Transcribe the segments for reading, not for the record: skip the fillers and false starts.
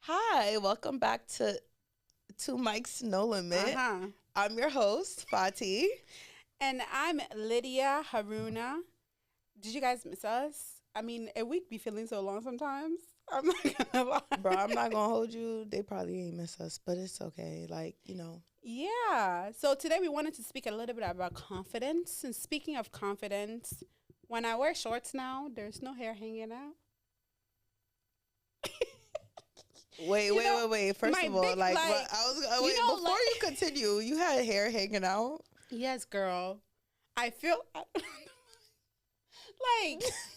Hi, welcome back to Two Mics No Limit. I'm your host, Fati. And I'm Lydia Haruna. Did you guys miss us? I mean, a week be feeling so long sometimes. I'm not gonna lie. Bro, I'm not gonna hold you. They probably ain't miss us, but it's okay. Yeah. So today we wanted to speak a little bit about confidence. And speaking of confidence, when I wear shorts now, there's no hair hanging out. Wait. First of all, big, before you continue, you had hair hanging out. Yes, girl. I feel like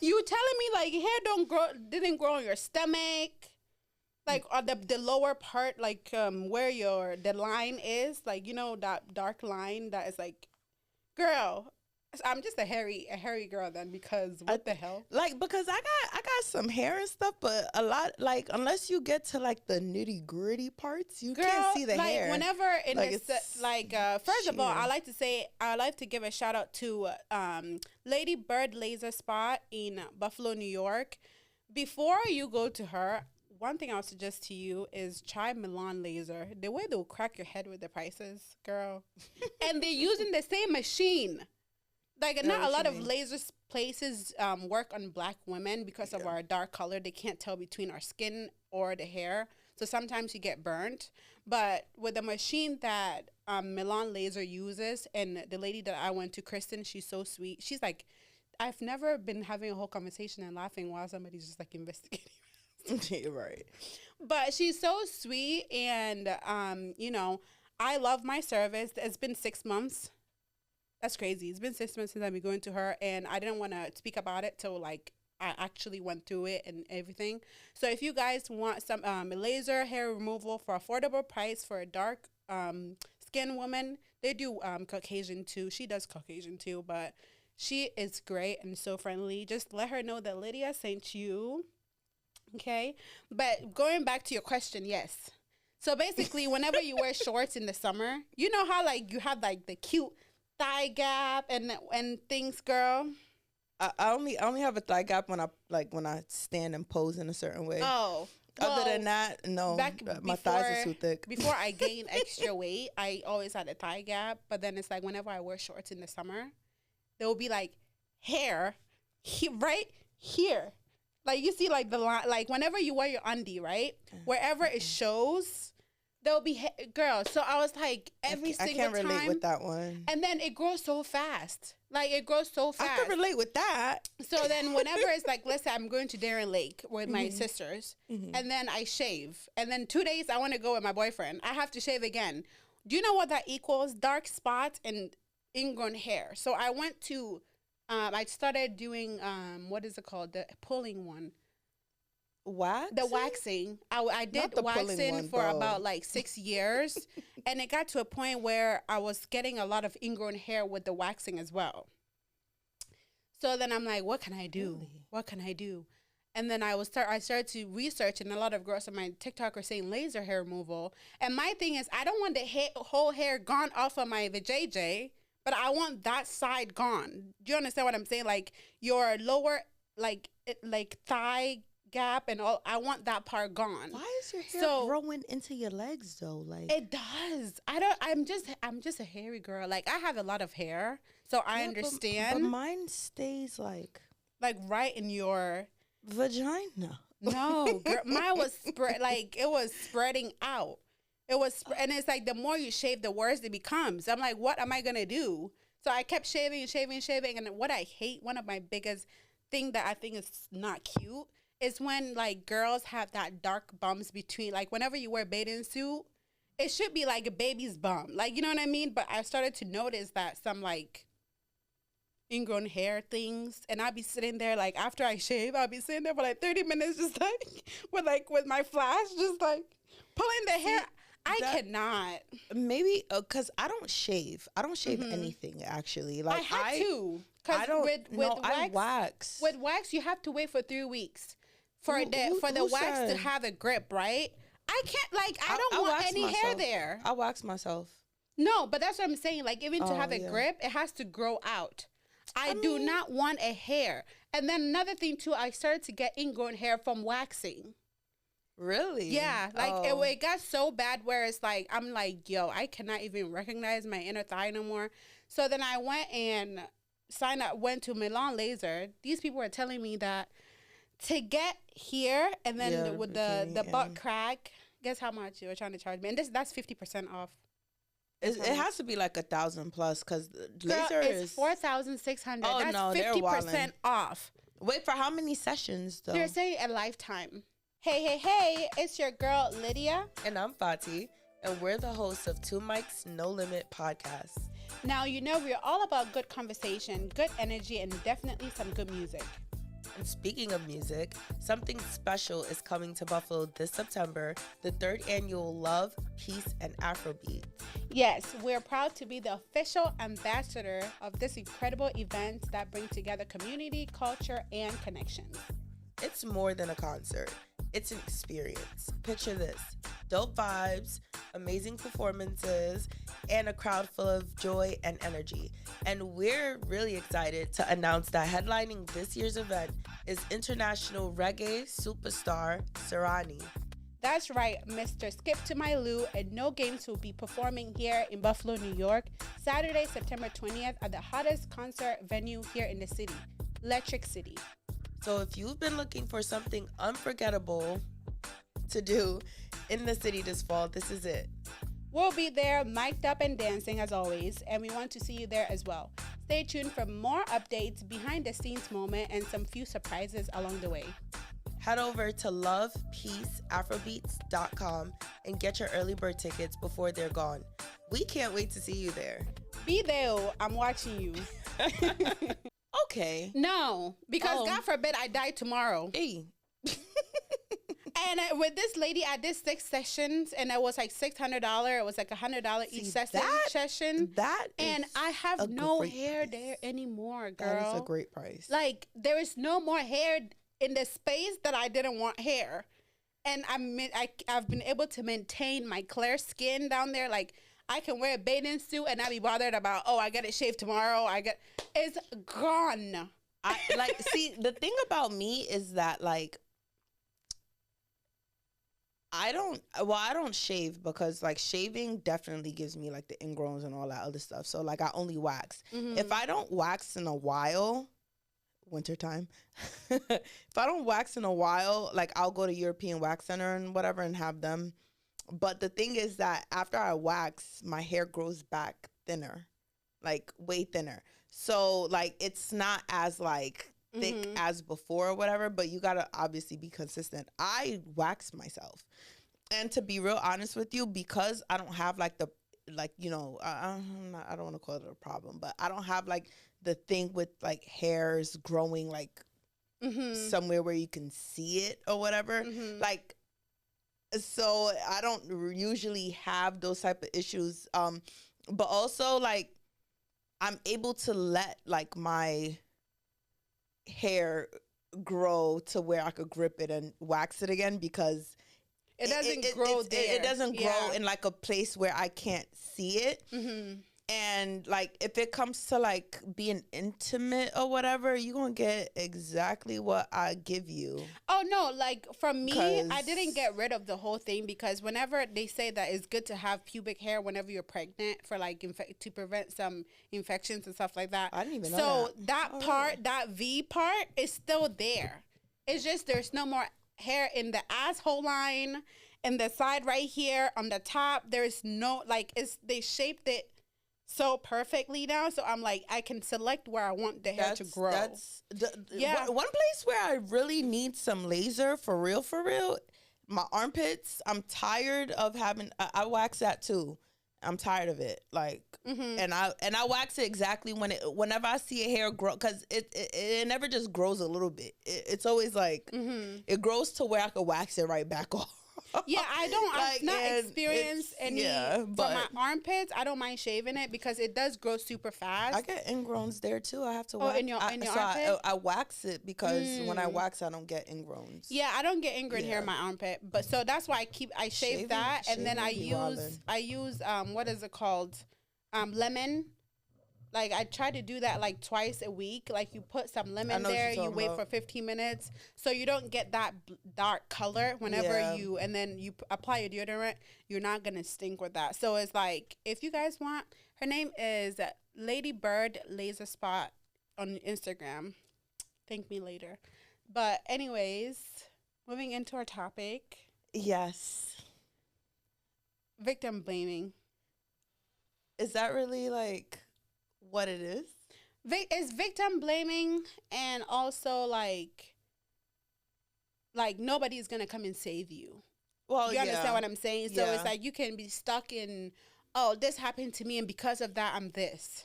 you telling me like hair didn't grow on your stomach, like on the lower part, like where the line is, like that dark line that is like, girl. I'm just a hairy girl then, because what the hell? Because I got some hair and stuff, but a lot, unless you get to the nitty gritty parts, you can't see the hair. Whenever first of all, I like to give a shout out to Lady Bird Laser Spot in Buffalo, New York. Before you go to her, one thing I would suggest to you is try Milan Laser. The way they'll crack your head with the prices, girl. And they're using the same machine. Not a lot of laser places work on black women because of our dark color. They can't tell between our skin or the hair. So sometimes you get burnt. But with the machine that Milan Laser uses, and the lady that I went to, Kristen, she's so sweet. She's like, I've never been having a whole conversation and laughing while somebody's just investigating. Right. But she's so sweet. And, I love my service. It's been 6 months. That's crazy. It's been 6 months since I've been going to her, and I didn't want to speak about it till I actually went through it and everything. So if you guys want some laser hair removal for affordable price for a dark skin woman, they do Caucasian too. She does Caucasian too, but she is great and so friendly. Just let her know that Lydia sent you. Okay, but going back to your question, yes. So basically, whenever you wear shorts in the summer, you know how you have the cute thigh gap and things, girl. I only have a thigh gap when I stand and pose in a certain way. Oh, other than that, no. My thighs are too thick. Before I gained extra weight, I always had a thigh gap. But then it's whenever I wear shorts in the summer, there will be hair right here. You see the line. Whenever you wear your undie, right, wherever it shows, there'll be girl. So I was every single time. I can't relate with that one. And then it grows so fast. It grows so fast. I can relate with that. So then whenever it's let's say I'm going to Darien Lake with my sisters, and then I shave, and then 2 days I want to go with my boyfriend, I have to shave again. Do you know what that equals? Dark spots and ingrown hair. So I went to, I started doing, what is it called? The pulling one. Wax? The waxing. I did waxing for about 6 years. And it got to a point where I was getting a lot of ingrown hair with the waxing as well. So then I'm like, what can I do? Really? What can I do? And then I started to research, and a lot of girls on my TikTok are saying laser hair removal. And my thing is, I don't want the whole hair gone off of my vajayjay, but I want that side gone. Do you understand what I'm saying? Your lower, thigh gap and all, I want that part gone. Why is your hair growing into your legs though? It does. I'm just a hairy girl. I have a lot of hair, so I understand. But mine stays right in your vagina. No, girl, mine was it was spreading out. It was, and it's the more you shave, the worse it becomes. I'm like, what am I gonna do? So I kept shaving, and what I hate, one of my biggest thing that I think is not cute, is when girls have that dark bumps between, whenever you wear bathing suit, it should be a baby's bum, you know what I mean? But I started to notice that some ingrown hair things, and I'll be sitting there after I shave, I'll be sitting there for 30 minutes just with my flash just pulling the hair. I cannot. Maybe because I don't shave. I don't shave anything actually. I had to. I don't. I wax. With wax, you have to wait for 3 weeks for the wax to have a grip, right? I can't. I don't want any hair there. I wax myself. No, but that's what I'm saying. Even to have a grip, it has to grow out. I do not want a hair. And then another thing too, I started to get ingrown hair from waxing. Really? Yeah, like it got so bad where it's like I'm like, yo, I cannot even recognize my inner thigh no more. So then I went and went to Milan Laser. These people were telling me that to get here and then with the butt crack, guess how much they were trying to charge me? And that's 50% off. It has to be like 1,000 plus because laser is 4,600. Oh, that's no, 50% off. Wait, for how many sessions though? They're saying a lifetime. Hey, it's your girl Lydia. And I'm Fati, and we're the hosts of Two Mics No Limit podcast. Now, we're all about good conversation, good energy, and definitely some good music. And speaking of music, something special is coming to Buffalo this September, the 3rd annual Love, Peace, and Afrobeat. Yes, we're proud to be the official ambassador of this incredible event that brings together community, culture, and connections. It's more than a concert. It's an experience. Picture this: dope vibes, amazing performances, and a crowd full of joy and energy. And we're really excited to announce that headlining this year's event is international reggae superstar Serani. That's right, Mr. Skip to My Lou and No Games will be performing here in Buffalo, New York, Saturday, September 20th at the hottest concert venue here in the city, Electric City. So if you've been looking for something unforgettable to do in the city this fall, this is it. We'll be there, mic'd up and dancing as always, and we want to see you there as well. Stay tuned for more updates, behind the scenes moment, and some few surprises along the way. Head over to lovepeaceafrobeats.com and get your early bird tickets before they're gone. We can't wait to see you there. Be there, I'm watching you. Okay. No, because God forbid I die tomorrow. Hey. And with this lady, I did 6 sessions, and it was like $600. It was like $100 each session. And I have no hair there anymore, girl. That is a great price. Like, there is no more hair in the space that I didn't want hair. And I've been able to maintain my clear skin down there. Like, I can wear a bathing suit and not be bothered about, I got it shaved tomorrow. It's gone. See, the thing about me is that, like, I don't shave because, like, shaving definitely gives me, like, the ingrowns and all that other stuff. So, like, I only wax. Mm-hmm. If I don't wax in a while, wintertime, if I don't wax in a while, like, I'll go to European Wax Center and whatever and have them. But the thing is that after I wax, my hair grows back thinner, like, way thinner. So, like, it's not as, like, thick as before or whatever, but you gotta obviously be consistent. I wax myself, and to be real honest with you, because I don't have like the I don't want to call it a problem, but I don't have like the thing with like hairs growing like somewhere where you can see it or whatever, like, so I don't usually have those type of issues, but also like I'm able to let like my hair grow to where I could grip it and wax it again, because it doesn't grow there. It doesn't grow in like a place where I can't see it. And like if it comes to like being intimate or whatever, you're gonna get exactly what I give you. Oh no, like for me, I didn't get rid of the whole thing, because whenever they say that it's good to have pubic hair whenever you're pregnant for like to prevent some infections and stuff like that. I didn't even know so that part, that V part is still there. It's just there's no more hair in the asshole line, in the side right here, on the top. There's no, like, they shaped it so perfectly now, so I'm like, I can select where I want the hair to grow. One place where I really need some laser for real, my armpits. I'm tired of having. I wax that too. I'm tired of it. Like, and I wax it exactly whenever I see a hair grow, because it never just grows a little bit. It's always like it grows to where I could wax it right back off. Yeah, I've not experienced any for my armpits. I don't mind shaving it because it does grow super fast. I get ingrowns there too. I have to wax. In your armpit? I wax it because when I wax, I don't get ingrowns. Yeah, I don't get ingrown hair in my armpit, but so that's why I shave that, and then I use what is it called? Lemon. like I try to do that like twice a week. Like you put some lemon there, you wait for 15 minutes, so you don't get that dark color whenever you, and then you apply your deodorant. You're not gonna stink with that. So it's like, if you guys want, her name is Lady Bird Laser Spot on Instagram. Thank me later. But anyways, moving into our topic. Yes. Victim blaming. Is that really like what it is? It's victim blaming, and also like nobody's gonna come and save you. Well, you understand what I'm saying? So it's like you can be stuck in, oh, this happened to me, and because of that, I'm this.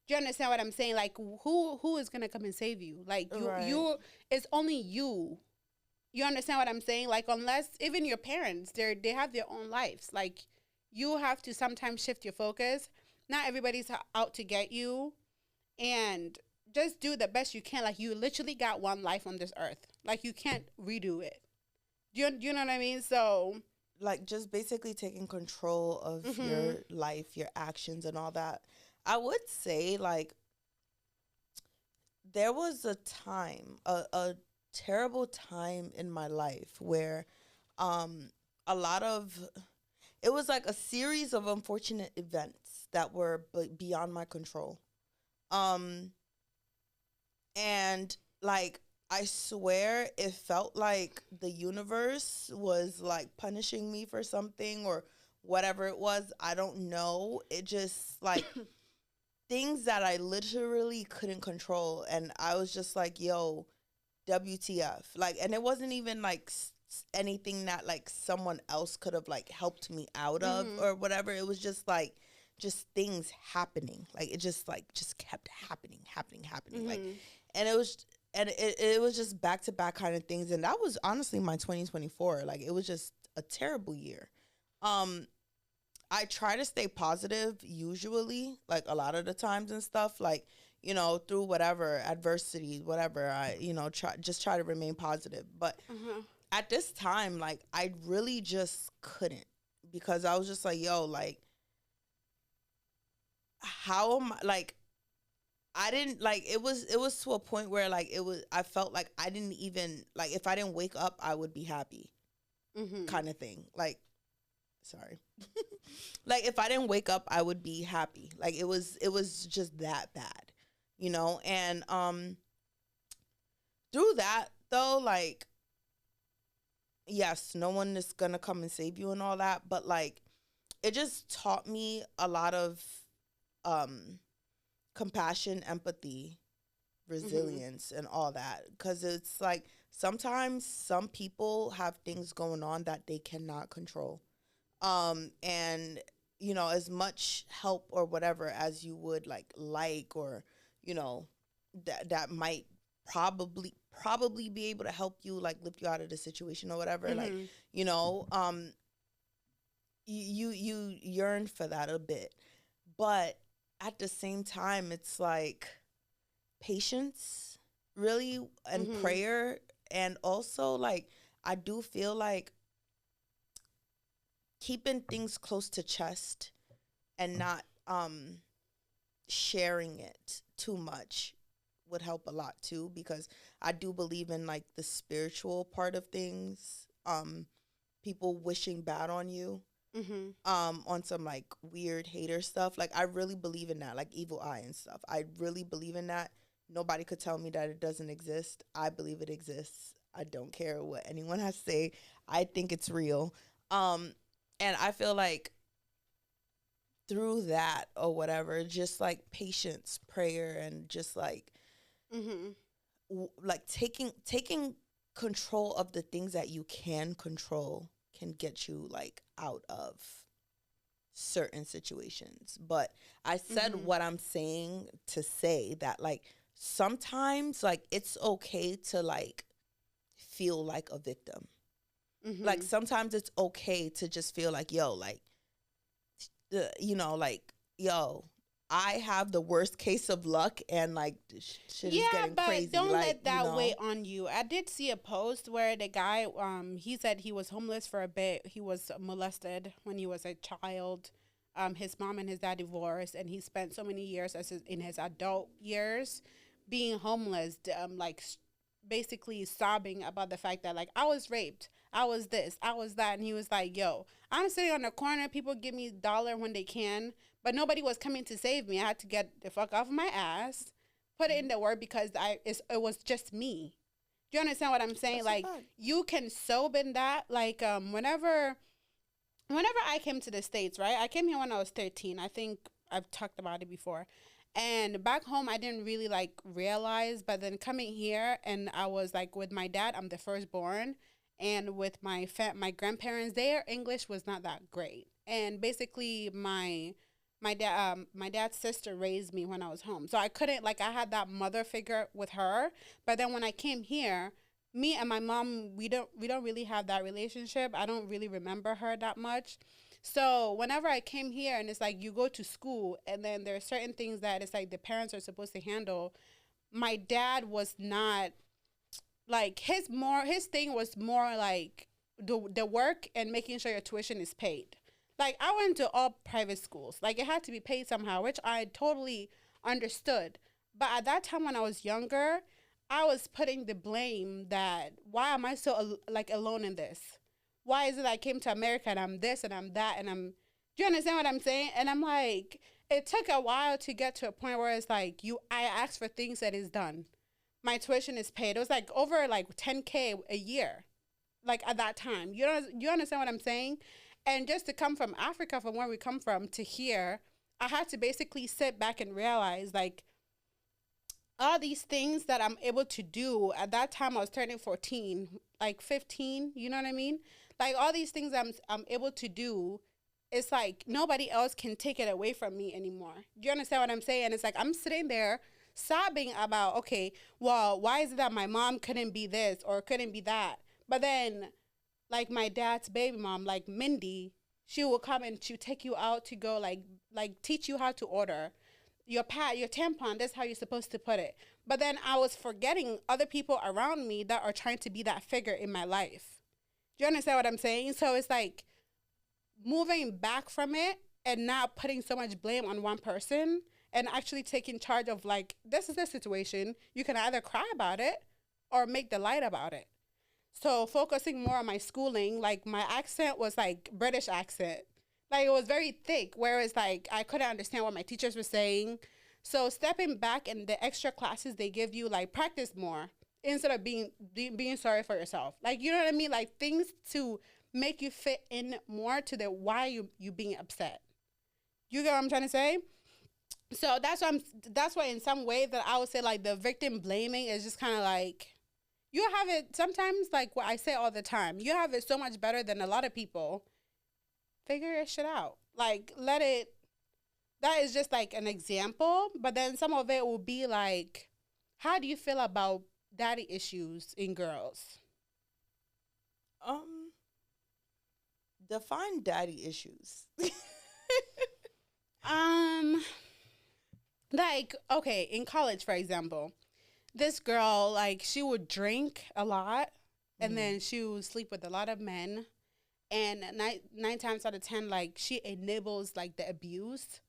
Do you understand what I'm saying? Like, who is gonna come and save you? Like, you, it's only you. You understand what I'm saying? Like, unless even your parents, they have their own lives. Like, you have to sometimes shift your focus. Not everybody's out to get you, and just do the best you can. Like, you literally got one life on this earth. Like, you can't redo it. Do you know what I mean? So, like, just basically taking control of your life, your actions, and all that. I would say, like, there was a time, a terrible time in my life where a lot of, it was like a series of unfortunate events that were beyond my control. And, like, I swear it felt like the universe was, like, punishing me for something or whatever it was. I don't know. It just, like... things that I literally couldn't control, and I was just like, yo, WTF. Like, and it wasn't even like anything that like someone else could have like helped me out of or whatever. It was just like just things happening. Like, it just kept happening. Like, and it was just back to back kind of things, and that was honestly my 2024. Like, it was just a terrible year. I try to stay positive usually, like a lot of the times and stuff, like, you know, through whatever adversity, whatever, I, you know, try to remain positive. But at this time, like, I really just couldn't, because I was just like, yo, like, how am I, like, I didn't, like, it was to a point where, like, I felt like I didn't even, like, if I didn't wake up, I would be happy kind of thing. Like, sorry. Like, if I didn't wake up, I would be happy. Like, it was just that bad, you know? And through that, though, like, yes, no one is gonna come and save you and all that, but, like, it just taught me a lot of compassion, empathy, resilience, and all that. Because it's like, sometimes some people have things going on that they cannot control. And, you know, as much help or whatever as you would like, or, you know, that might probably be able to help you, like, lift you out of the situation or whatever, like, you know, you yearn for that a bit. But at the same time, it's like patience, really, and prayer. And also, like, I do feel like keeping things close to chest and not sharing it too much would help a lot too, because I do believe in, like, the spiritual part of things. People wishing bad on you, on some, like, weird hater stuff. Like, I really believe in that, like evil eye and stuff. I really believe in that. Nobody could tell me that it doesn't exist. I believe it exists. I don't care what anyone has to say. I think it's real. And I feel like through that or whatever, just like patience, prayer, and just like, like taking control of the things that you can control can get you, like, out of certain situations. But I said what I'm saying to say that, like, sometimes, like, it's okay to, like, feel like a victim. Like, sometimes it's okay to just feel like, yo, like, you know, like, yo, I have the worst case of luck, and, like, shit is getting crazy. Yeah, but don't like, let that weigh on you. I did see a post where the guy, he said he was homeless for a bit. He was molested when he was a child. his mom and his dad divorced, and he spent so many years in his adult years being homeless, basically sobbing about the fact that like I was raped, I was this, I was that, and he was like, "Yo, I'm sitting on the corner. People give me $1 when they can, but nobody was coming to save me. I had to get the fuck off my ass, put it in the work because it was just me." Do you understand what I'm saying? Like you can sob in that. Like whenever I came to the States, right? I came here when I was 13. I think I've talked about it before. And back home, I didn't really like realize, but then coming here and I was like with my dad, I'm the firstborn, and with my grandparents, their English was not that great. And basically my dad's sister raised me when I was home. So I couldn't like I had that mother figure with her, but then when I came here, me and my mom, we don't really have that relationship. I don't really remember her that much. So whenever I came here and it's like you go to school and then there are certain things that it's like the parents are supposed to handle, my dad was not like his thing was more like the work and making sure your tuition is paid. Like I went to all private schools. Like it had to be paid somehow, which I totally understood. But at that time when I was younger, I was putting the blame that why am I so like alone in this? Why is it I came to America and I'm this and I'm that and I'm do you understand what I'm saying? And I'm like, it took a while to get to a point where it's like I asked for things that is done. My tuition is paid. It was like over like 10K a year. Like at that time. You understand what I'm saying? And just to come from Africa, from where we come from to here, I had to basically sit back and realize like all these things that I'm able to do. At that time I was turning 14, like 15, you know what I mean? Like all these things I'm able to do, it's like nobody else can take it away from me anymore. Do you understand what I'm saying? It's like I'm sitting there sobbing about, okay, well, why is it that my mom couldn't be this or couldn't be that? But then like my dad's baby mom, like Mindy, she will come and she'll take you out to go like teach you how to order your pad, your tampon. That's how you're supposed to put it. But then I was forgetting other people around me that are trying to be that figure in my life. Do you understand what I'm saying? So it's like moving back from it and not putting so much blame on one person and actually taking charge of like, this is the situation. You can either cry about it or make the light about it. So focusing more on my schooling, like my accent was like British accent. Like it was very thick, whereas like I couldn't understand what my teachers were saying. So stepping back and the extra classes they give you, like practice more instead of being sorry for yourself. Like, you know what I mean? Like things to make you fit in more to the why you being upset. You get what I'm trying to say? So that's why in some way that I would say like the victim blaming is just kind of like, you have it sometimes, like what I say all the time, you have it so much better than a lot of people. Figure your shit out. Like, that is just like an example. But then some of it will be like, how do you feel about daddy issues in girls? Define daddy issues. Like, okay, in college, for example, this girl, like, she would drink a lot and then she would sleep with a lot of men. And nine times out of 10, like, she enables, like, the abuse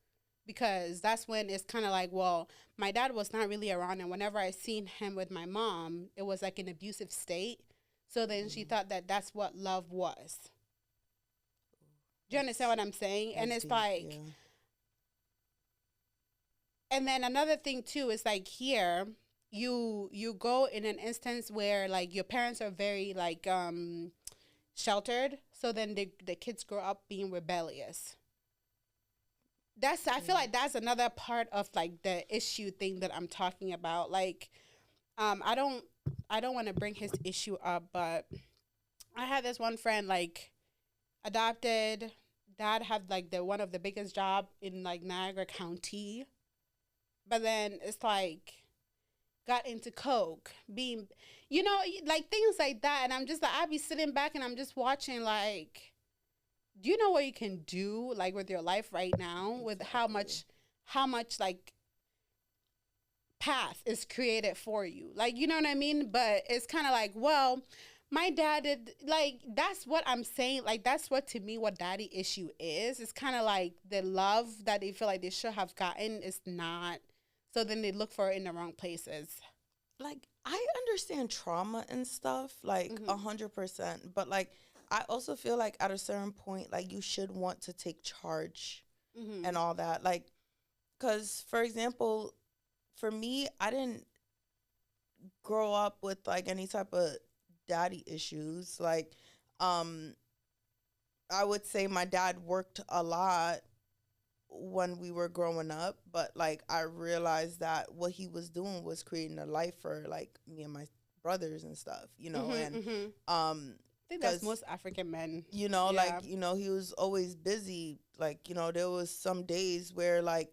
because that's when it's kind of like, well, my dad was not really around. And whenever I seen him with my mom, it was, like, an abusive state. So then she thought that that's what love was. Do you understand what I'm saying? And it's deep, like... Yeah. And then another thing, too, is, like, here... You go in an instance where like your parents are very like sheltered, so then the kids grow up being rebellious. I feel like that's another part of like the issue thing that I'm talking about. Like I don't want to bring his issue up, but I had this one friend like adopted, dad had like one of the biggest job in like Niagara County, but then it's like got into coke, being, you know, like things like that. And I'm just like, I'd be sitting back and I'm just watching like, do you know what you can do like with your life right now with how much like path is created for you? Like, you know what I mean? But it's kind of like, well, My dad did, like, that's what I'm saying. Like, that's what, to me, what daddy issue is. It's kind of like the love that they feel like they should have gotten is not. So then they look for it in the wrong places. Like, I understand trauma and stuff, like, 100%. But, like, I also feel like at a certain point, like, you should want to take charge and all that. Like, because, for example, for me, I didn't grow up with, like, any type of daddy issues. Like, I would say my dad worked a lot when we were growing up, but like I realized that what he was doing was creating a life for like me and my brothers and stuff, and I think that's most African men. Like, he was always busy. Like, there was some days where like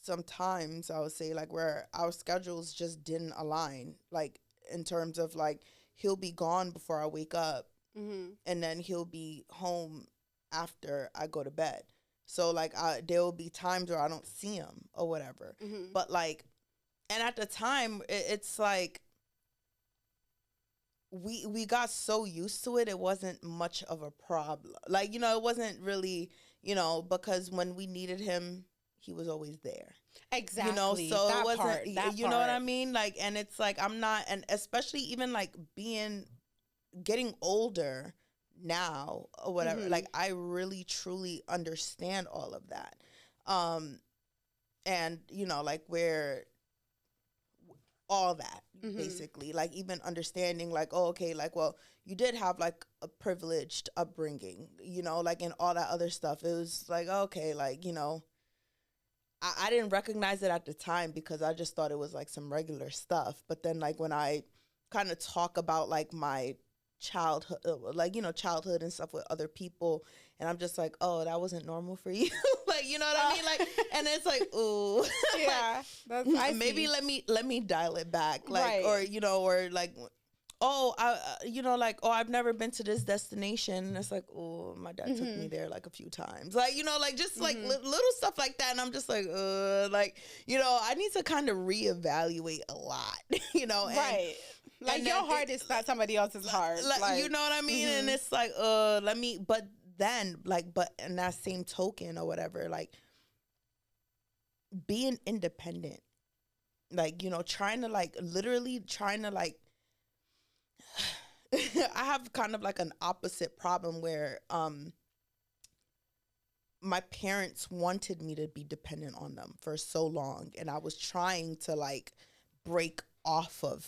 sometimes I would say like where our schedules just didn't align, like in terms of like he'll be gone before I wake up, and then he'll be home after I go to bed. So like there will be times where I don't see him or whatever. But like, and at the time it's like we got so used to it, it wasn't much of a problem. Like, it wasn't really, because when we needed him, he was always there. Exactly. So that it wasn't, know what I mean? Like, and it's like, I'm not, and especially even like getting older now or whatever, like I really truly understand all of that. And, like where all that basically, like even understanding like, oh, okay, like, well, you did have like a privileged upbringing, like and all that other stuff. It was like, okay, like, I didn't recognize it at the time because I just thought it was like some regular stuff. But then like when I kind of talk about like my childhood, like, childhood and stuff with other people, and I'm just like, oh, that wasn't normal for you. Like, you know what I mean? Like, and it's like, ooh, yeah, like, maybe let me dial it back. Like, right. Or like, oh, like, oh, I've never been to this destination. And it's like, oh, my dad took me there like a few times. Like, like just like little stuff like that. And I'm just like, like, I need to kind of reevaluate a lot, and, right. Like, your heart is not somebody else's heart. Like, you know what I mean? And it's like, but in that same token or whatever, like, being independent, like, trying to, like, literally trying to, like, I have kind of, like, an opposite problem where, my parents wanted me to be dependent on them for so long, and I was trying to, like, break off of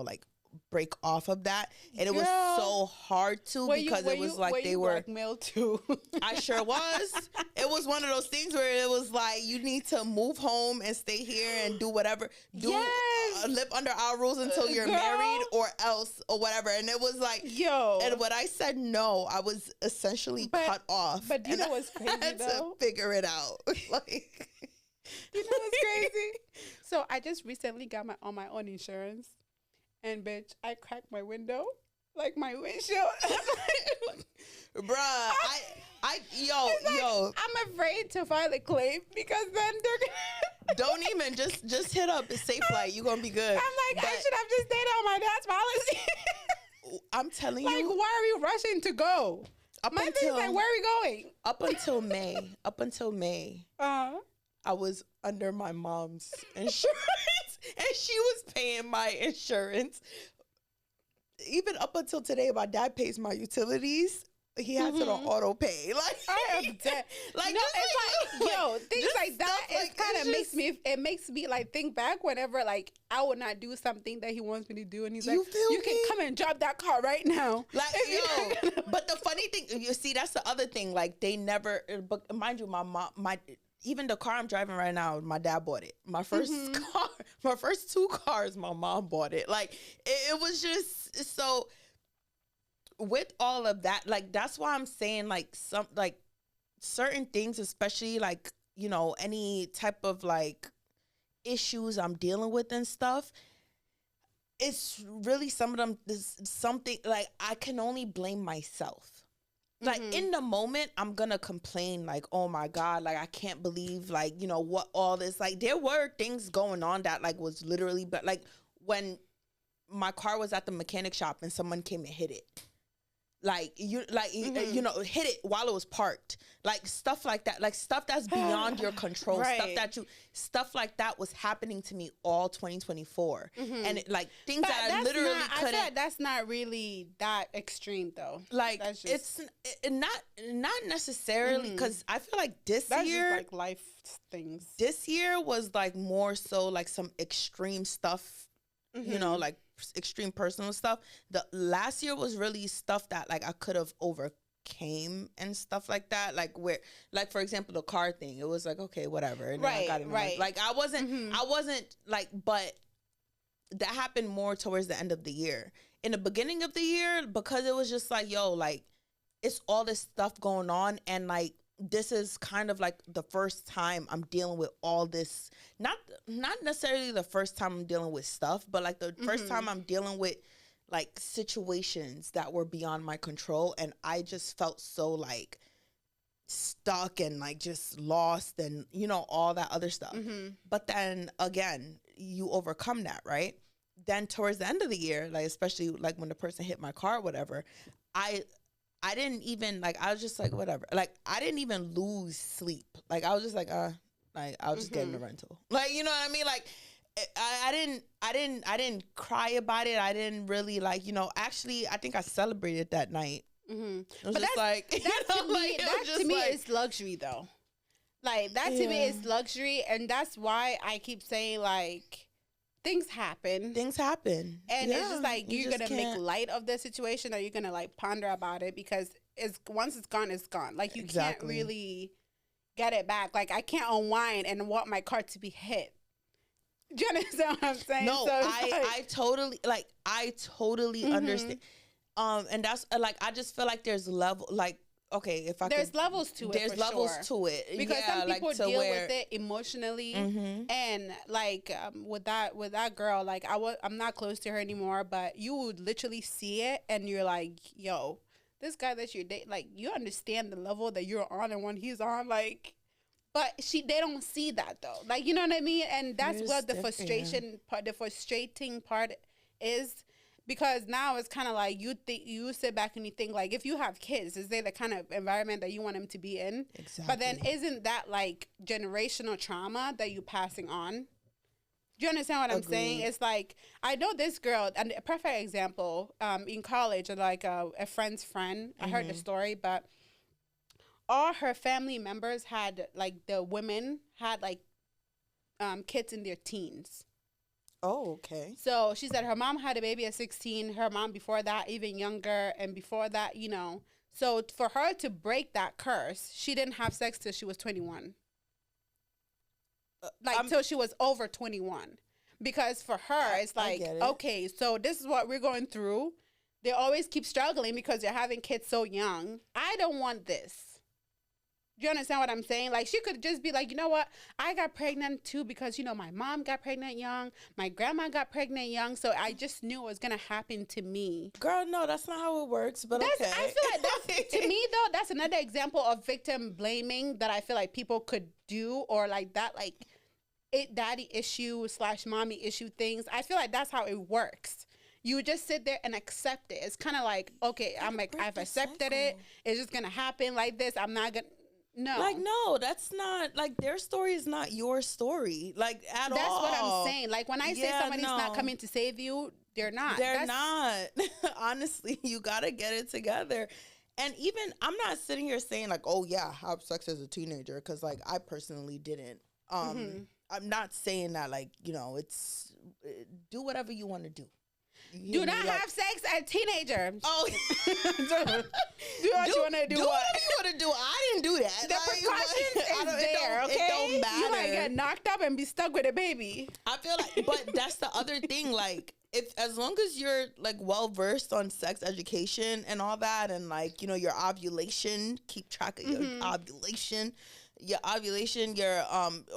like break off of that, and it was so hard to because it was like they were blackmailed too. I sure was. It was one of those things where it was like you need to move home and stay here and do whatever, live under our rules until you're married or else or whatever. And it was like, and when I said no, I was essentially cut off. But you know what's crazy I had though? To figure it out. Like, you know what's crazy? So I just recently got on my own insurance, and bitch, I cracked my window, like my windshield. Bruh, I'm afraid to file a claim because then they're gonna don't even just hit up the Safe Flight. You gonna be good. I'm like, I should have just stayed on my dad's policy. I'm telling you, like, why are we rushing to go? My thing's like, where are we going? Up until May, I was under my mom's insurance, and she was paying my insurance. Even up until today, my dad pays my utilities. He has it on auto pay. Like, I am dead. Like, no, it's like, things like that. It kind of makes me like think back whenever like I would not do something that he wants me to do, and he's like, you can come and drop that car right now. Like, but the funny thing, you see, that's the other thing. Like, they never. But mind you, even the car I'm driving right now, my dad bought it. My first car, my first 2 cars, my mom bought it. Like, it was just so. With all of that, like, that's why I'm saying, like, some, like, certain things, especially, like, any type of, like, issues I'm dealing with and stuff, it's really some of them, something, like, I can only blame myself. Like, in the moment, I'm gonna complain, like, oh my God, like, I can't believe, like, what all this, like, there were things going on that, like, was literally, but, like, when my car was at the mechanic shop and someone came and hit it. Like you know, hit it while it was parked, like stuff like that, like stuff that's beyond your control, Right. stuff like that was happening to me all 2024, and like things But that I that's literally not, I couldn't. feel like that's not really that extreme though. Like That's just, it's not necessarily, because I feel like this that's year, just like life things. this year was like more so like some extreme stuff, you know, like extreme personal stuff. The last year was really stuff that like I could have overcame and stuff like that. Like where, like for example, the car thing. It was like, okay, whatever. And then I got it. Like I wasn't like, but that happened more towards the end of the year. In the beginning of the year, because it was just like, yo, like it's all this stuff going on, and like this is kind of like the first time I'm dealing with all this. Not necessarily the first time I'm dealing with stuff, but like the first time I'm dealing with like situations that were beyond my control, and I just felt so like stuck and like just lost, and you know, all that other stuff. But then again, you overcome that, right? Then towards the end of the year, like especially like when the person hit my car or whatever, I didn't even like, I was just like, whatever. Like I didn't even lose sleep. Like I was just like I'll just get in the rental. Like, you know what I mean? Like I didn't cry about it. I didn't really like, you know, actually I think I celebrated that night. It was But just like, that to me is luxury though. Like that to me is luxury, and that's why I keep saying like things happen. And it's just like you're just gonna make light of the situation, or you're gonna like ponder about it, because once it's gone, it's gone. Like you can't really get it back. Like I can't unwind and want my car to be hit. Do you understand what I'm saying? No, so I totally understand. And that's like, I just feel like there's level, like, okay, if I there's levels to it. There's levels to it, because some people like, deal with it emotionally, and like with that girl, like I'm not close to her anymore, but you would literally see it, and you're like, yo, this guy that you're dating, like you understand the level that you're on and when he's on, like. But they don't see that though, like, you know what I mean, and that's what the frustrating part is. Because now it's kind of like you sit back and you think, like, if you have kids, is they the kind of environment that you want them to be in? Exactly. But then isn't that like generational trauma that you're passing on? Do you understand what I'm saying? It's like, I know this girl, and a perfect example, in college, like a friend's friend, I heard the story, but all her family members had, like, the women had like kids in their teens. Oh, okay. So she said her mom had a baby at 16, her mom before that even younger, and before that, you know. So for her to break that curse, she didn't have sex till she was 21. Till she was over 21. Because for her, it's like, okay, so this is what we're going through. They always keep struggling because they're having kids so young. I don't want this. Do you understand what I'm saying? Like, she could just be like, you know what? I got pregnant too because, you know, my mom got pregnant young. My grandma got pregnant young. So I just knew it was going to happen to me. Girl, no, that's not how it works, but okay. I feel like that's, to me, though, that's another example of victim blaming that I feel like people could do, or like that, like, daddy issue / mommy issue things. I feel like that's how it works. You just sit there and accept it. It's kind of like, okay, I've accepted it. It's just going to happen like this. I'm not going to. No. Like, no, that's not, like, their story is not your story, like, at all. That's what I'm saying. Like, when I say somebody's not coming to save you, they're not. They're not. Honestly, you got to get it together. And even, I'm not sitting here saying, like, oh, yeah, I have sex as a teenager, because, like, I personally didn't. I'm not saying that, like, you know, it's, do whatever you want to do. Do not have sex as a teenager. Oh, do what you want to do. Do what you want to do. I didn't do that. The precautions is there, okay? It don't matter. You might get knocked up and be stuck with a baby. I feel like, but that's the other thing. Like, if as long as you're like well versed on sex education and all that, and like, you know, your ovulation, keep track of your ovulation. Your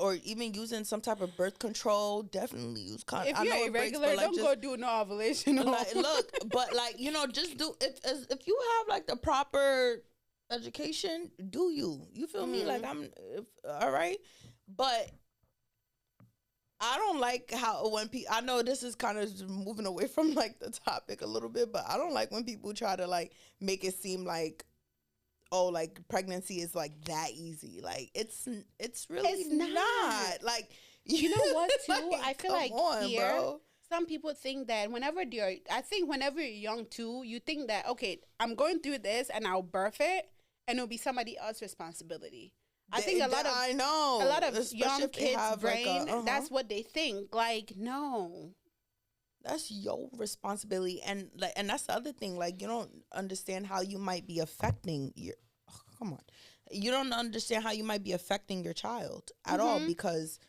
or even using some type of birth control, definitely use condom. If you're irregular, don't go do no ovulation. Like, look, but like, you know, just do if you have like the proper education, do you feel me? Like, all right, but I don't like how when people, I know this is kind of moving away from like the topic a little bit, but I don't like when people try to like make it seem like, oh, like pregnancy is like that easy. Like it's really It's not. not. Like, You know what, too? like, I feel come like on, here, bro. some people think that I think whenever you're young too, you think that, okay, I'm going through this and I'll birth it and it'll be somebody else's responsibility. I think I know a lot of especially young if they kids' have, like, brain, that's what they think. Like, no. that's your responsibility, and like, and that's the other thing. Like, you don't understand how you might be affecting your. Oh, come on, you don't understand how you might be affecting your child at all, because,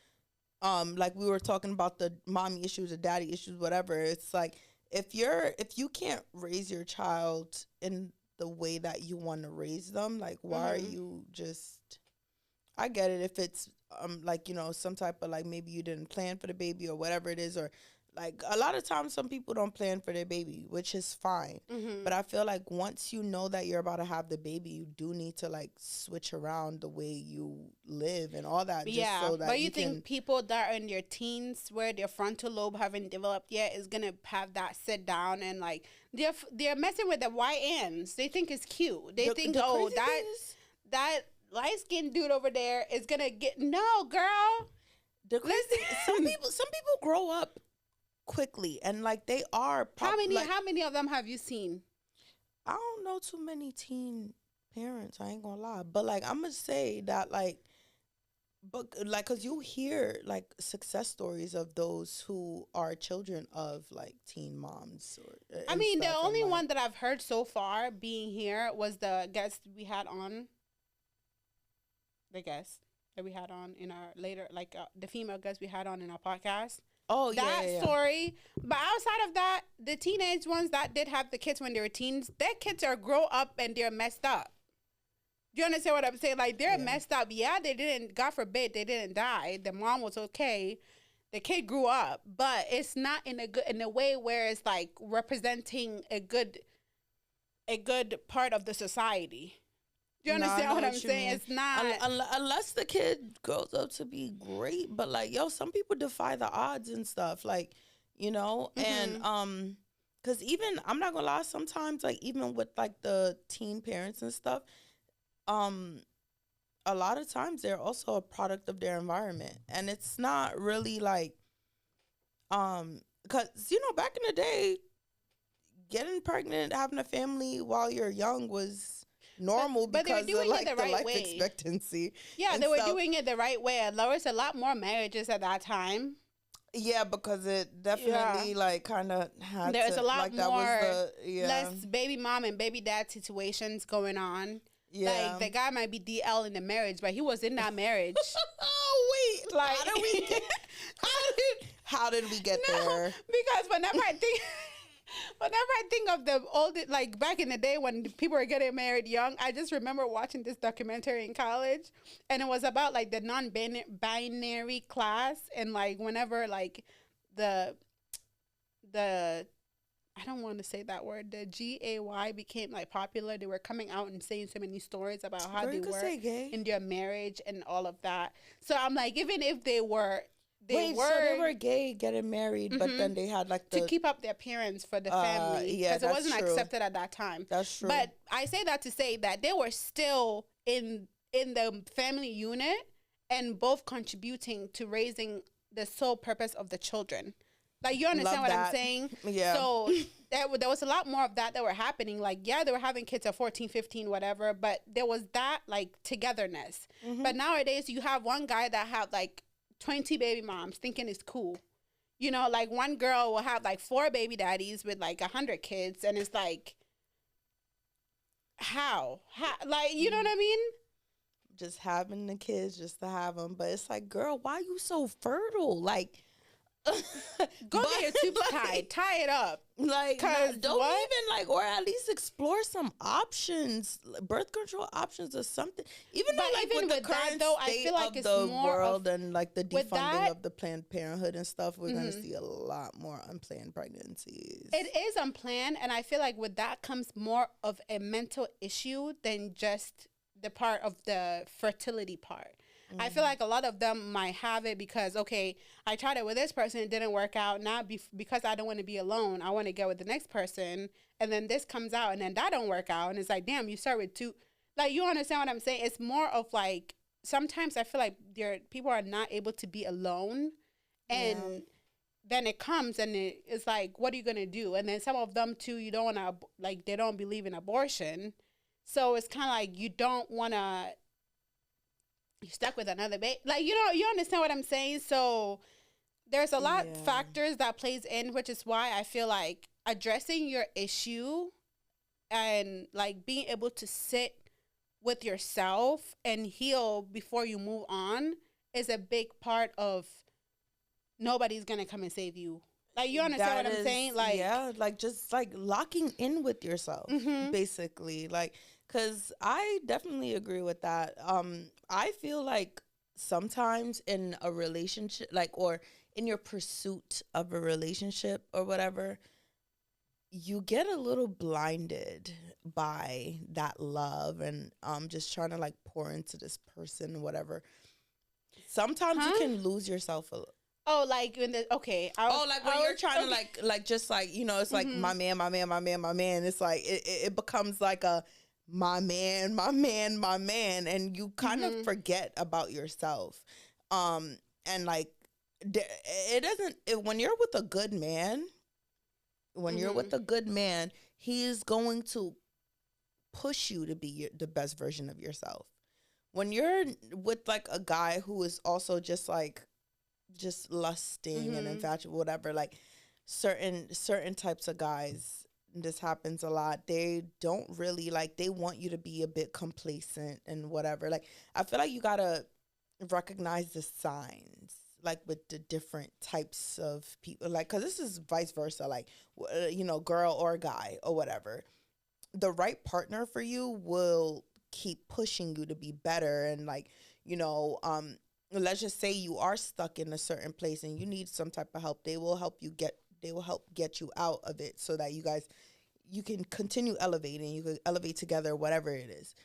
like we were talking about the mommy issues, the daddy issues, whatever. It's like if you can't raise your child in the way that you want to raise them, like why are you just? I get it if it's like, some type of, like, maybe you didn't plan for the baby or whatever it is, or like a lot of times some people don't plan for their baby, which is fine. But I feel like once you know that you're about to have the baby, you do need to like switch around the way you live and all that. Yeah, just so that but you think people that are in their teens where their frontal lobe haven't developed yet is gonna have that sit down and like they're messing with the YNs. They think it's cute. They think, oh, that light skinned dude over there is gonna get no girl. The crazy, some people grow up quickly and like they are. How many of them have you seen? I don't know too many teen parents. I ain't gonna lie, but like I'm gonna say that like, but like, cause you hear like success stories of those who are children of like teen moms. I mean, the only like, one that I've heard so far being here was the guest we had on. The guest that we had on in our later, like the female guest we had on in our podcast. Oh, that yeah. story. But outside of that, the teenage ones that did have the kids when they were teens, their kids are grow up and they're messed up. Do you understand what I'm saying? Like, they're messed up. Yeah, they didn't, God forbid, they didn't die. The mom was okay. The kid grew up, but it's not in a way where it's like representing a good part of the society. Do you understand what I'm saying? It's not unless the kid grows up to be great, but like, yo, some people defy the odds and stuff, like, and because even, I'm not gonna lie, sometimes like even with like the teen parents and stuff, a lot of times they're also a product of their environment, and it's not really like, because back in the day, getting pregnant, having a family while you're young was normal, but because they were doing it the right way. Expectancy. Yeah, they were doing it the right way. There was a lot more marriages at that time. Yeah, because it definitely like kind of had. There's a lot like, more less baby mom and baby dad situations going on. Yeah, like the guy might be DL in the marriage, but he was in that marriage. Oh wait, like how did we get there? Because whenever I think of the old, like back in the day when people were getting married young, I just remember watching this documentary in college, and it was about like the non-binary class, and like whenever like the I don't want to say that word, the GAY became like popular. They were coming out and saying so many stories about how they were in their marriage and all of that. So I'm like, even if they were so they were gay getting married, but then they had like to keep up their appearance for the family, because it wasn't accepted at that time. That's true. But I say that to say that they were still in the family unit and both contributing to raising the sole purpose of the children. Like, you understand what I'm saying? Yeah. So there was a lot more of that were happening. Like, yeah, they were having kids at 14, 15, whatever, but there was that like togetherness. But nowadays you have one guy that have like 20 baby moms thinking it's cool. Like one girl will have like 4 baby daddies with like 100 kids, and it's like, how? Like, you know what I mean? Just having the kids just to have them, but it's like, girl, why you so fertile? Like, go get your tubes tied, tie it up. Like, don't even like, or at least explore some options, birth control options or something. Even with the current state I feel like of the world and like the defunding of the Planned Parenthood and stuff, we're gonna see a lot more unplanned pregnancies. It is unplanned, and I feel like with that comes more of a mental issue than just the part of the fertility part. I feel like a lot of them might have it because, okay, I tried it with this person, it didn't work out. Now, because I don't want to be alone, I want to get with the next person. And then this comes out and then that don't work out. And it's like, damn, you start with two. Like, you understand what I'm saying? It's more of like, sometimes I feel like people are not able to be alone. And then it comes and it's like, what are you going to do? And then some of them too, you don't want to, like, they don't believe in abortion. So it's kind of like you don't want to, you're stuck with another baby. Like, you know, you understand what I'm saying? So there's a lot of factors that plays in, which is why I feel like addressing your issue and like being able to sit with yourself and heal before you move on is a big part of nobody's gonna come and save you. Like, you understand what I'm saying? Like, yeah, like just like locking in with yourself, basically. Like, cause I definitely agree with that. I feel like sometimes in a relationship, like, or in your pursuit of a relationship or whatever, you get a little blinded by that love and just trying to like pour into this person, whatever. Sometimes you can lose yourself a. Oh, like when like when you're trying to like just like, you know, it's like my man, my man, my man, my man. It's like it becomes like a my man, my man, my man, and you kind of forget about yourself. And like it doesn't when you're with a good man, you're with a good man, he's going to push you to be the best version of yourself. When you're with like a guy who is also just lusting and infatuated, whatever, like certain types of guys, this happens a lot. They don't really like, they want you to be a bit complacent and whatever. Like, I feel like you gotta recognize the signs, like with the different types of people, like, because this is vice versa, like, you know, girl or guy or whatever. The right partner for you will keep pushing you to be better. And like, you know, let's just say you are stuck in a certain place and you need some type of help. They will help get you out of it so that you can continue elevating. You can elevate together, whatever it is.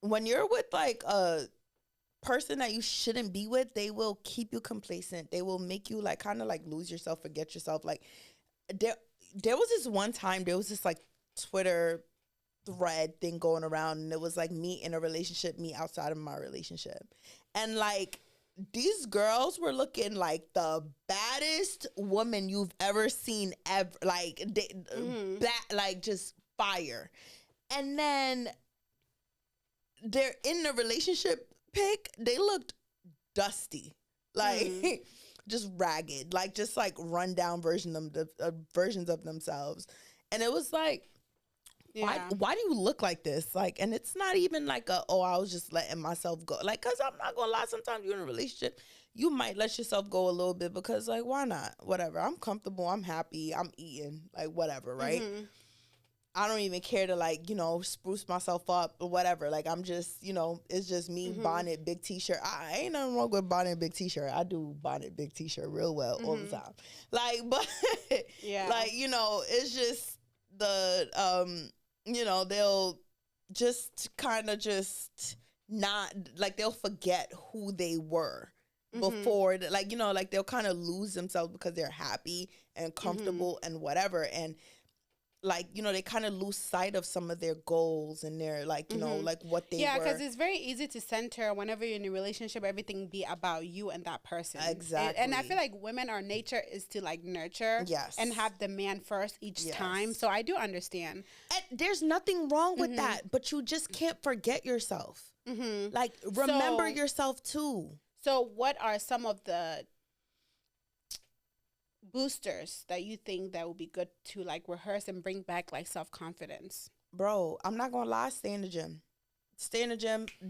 When you're with like a person that you shouldn't be with, they will keep you complacent. They will make you like kind of like lose yourself, forget yourself. Like there was this one time, there was this like Twitter thread thing going around, and it was like me in a relationship, me outside of my relationship. And like these girls were looking like the baddest woman you've ever seen ever. Like like just fire. And then they're in the relationship pic, they looked dusty. Like just ragged, like just like rundown versions of themselves. And it was like, why do you look like this? Like, and it's not even like I was just letting myself go. Like, cause I'm not gonna lie, sometimes you're in a relationship, you might let yourself go a little bit because like, why not? Whatever. I'm comfortable, I'm happy, I'm eating, like whatever, right? I don't even care to like, you know, spruce myself up or whatever. Like, I'm just, you know, it's just me, bonnet, big t-shirt. I ain't nothing wrong with bonnet, big t-shirt. I do bonnet, big t-shirt real well all the time. Like, but like, you know, it's just the you know, they'll just kind of just not, like, they'll forget who they were before, like, you know, like, they'll kind of lose themselves because they're happy and comfortable and whatever. And, like, you know, they kind of lose sight of some of their goals and their, like, you know, like, what they were. Yeah, because it's very easy to center, whenever you're in a relationship, everything be about you and that person. Exactly. And I feel like women, our nature is to, like, nurture and have the man first each time. So I do understand. And there's nothing wrong with that, but you just can't forget yourself. Like, remember yourself, too. So what are some of the boosters that you think that would be good to like rehearse and bring back like self-confidence? Bro, I'm not gonna lie, stay in the gym,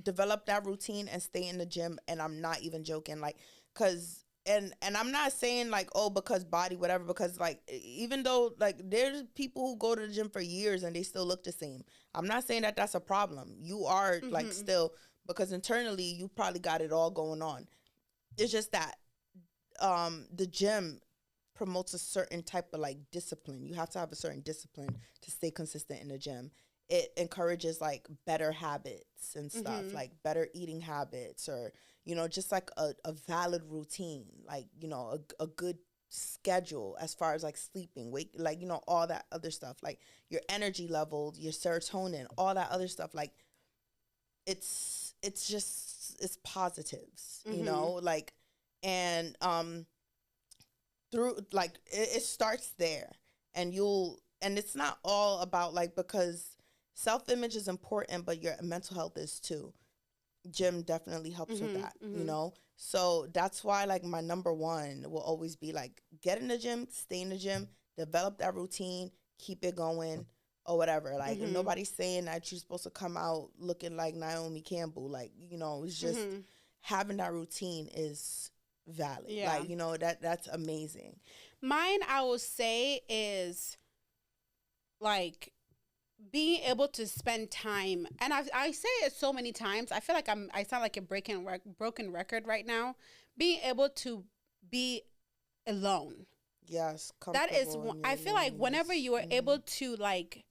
develop that routine and stay in the gym. And I'm not even joking, like, cause and I'm not saying like, oh, because body, whatever, because like, even though like there's people who go to the gym for years and they still look the same. I'm not saying that that's a problem. You are like still, because internally you probably got it all going on. It's just that the gym promotes a certain type of like discipline. You have to have a certain discipline to stay consistent in the gym. it encourages like better habits and stuff, like better eating habits, or, you know, just like a valid routine, like, you know, a good schedule as far as like sleeping, wake, like, you know, all that other stuff, like your energy level, your serotonin, all that other stuff. Like it's just, it's positives, you know, like, and through like it starts there, and and it's not all about like, because self-image is important, but your mental health is too. Gym definitely helps with that, you know? So that's why like my number one will always be like, get in the gym, stay in the gym, develop that routine, keep it going, or whatever. Like nobody's saying that you're supposed to come out looking like Naomi Campbell. Like, you know, it's just having that routine is valid. Yeah. Like, you know, that's amazing. Mine, I will say, is like being able to spend time, and I say it so many times. I feel like I sound like a broken record right now. Being able to be alone. Yes, that is. I feel like whenever you are able to like